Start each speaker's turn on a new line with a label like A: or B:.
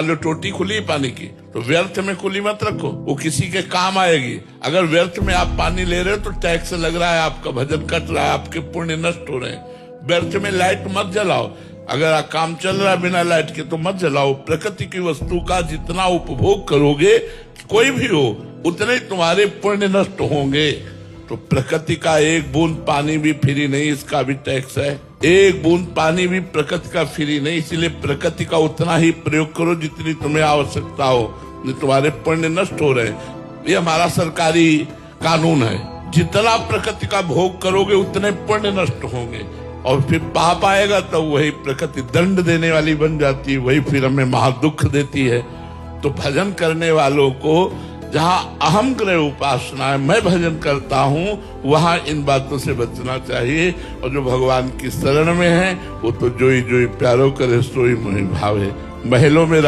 A: लो टोटी खुली है पानी की, तो व्यर्थ में खुली मत रखो, वो किसी के काम आएगी। अगर व्यर्थ में आप पानी ले रहे हो तो टैक्स लग रहा है, आपका भजन कट रहा है, आपके पुण्य नष्ट हो रहे हैं। व्यर्थ में लाइट मत जलाओ, अगर काम चल रहा है बिना लाइट के तो मत जलाओ। प्रकृति की वस्तु का जितना उपभोग करोगे, कोई भी हो, उतने तुम्हारे पुण्य नष्ट होंगे। तो प्रकृति का एक बूंद पानी भी फ्री नहीं, इसका भी टैक्स है। एक बूंद पानी भी प्रकृति का फ्री नहीं, इसलिए प्रकृति का उतना ही प्रयोग करो जितनी तुम्हें आवश्यकता हो, नहीं तुम्हारे पुण्य नष्ट हो रहे हैं। ये हमारा सरकारी कानून है, जितना प्रकृति का भोग करोगे उतने पुण्य नष्ट होंगे, और फिर पाप आएगा तो वही प्रकृति दंड देने वाली बन जाती है, वही फिर हमें महादुख देती है। तो भजन करने वालों को जहाँ अहम ग्रह उपासना है, मैं भजन करता हूँ, वहाँ इन बातों से बचना चाहिए। और जो भगवान की शरण में है वो तो जोई जोई प्यारो करे सोई मोहि भावे। महलों में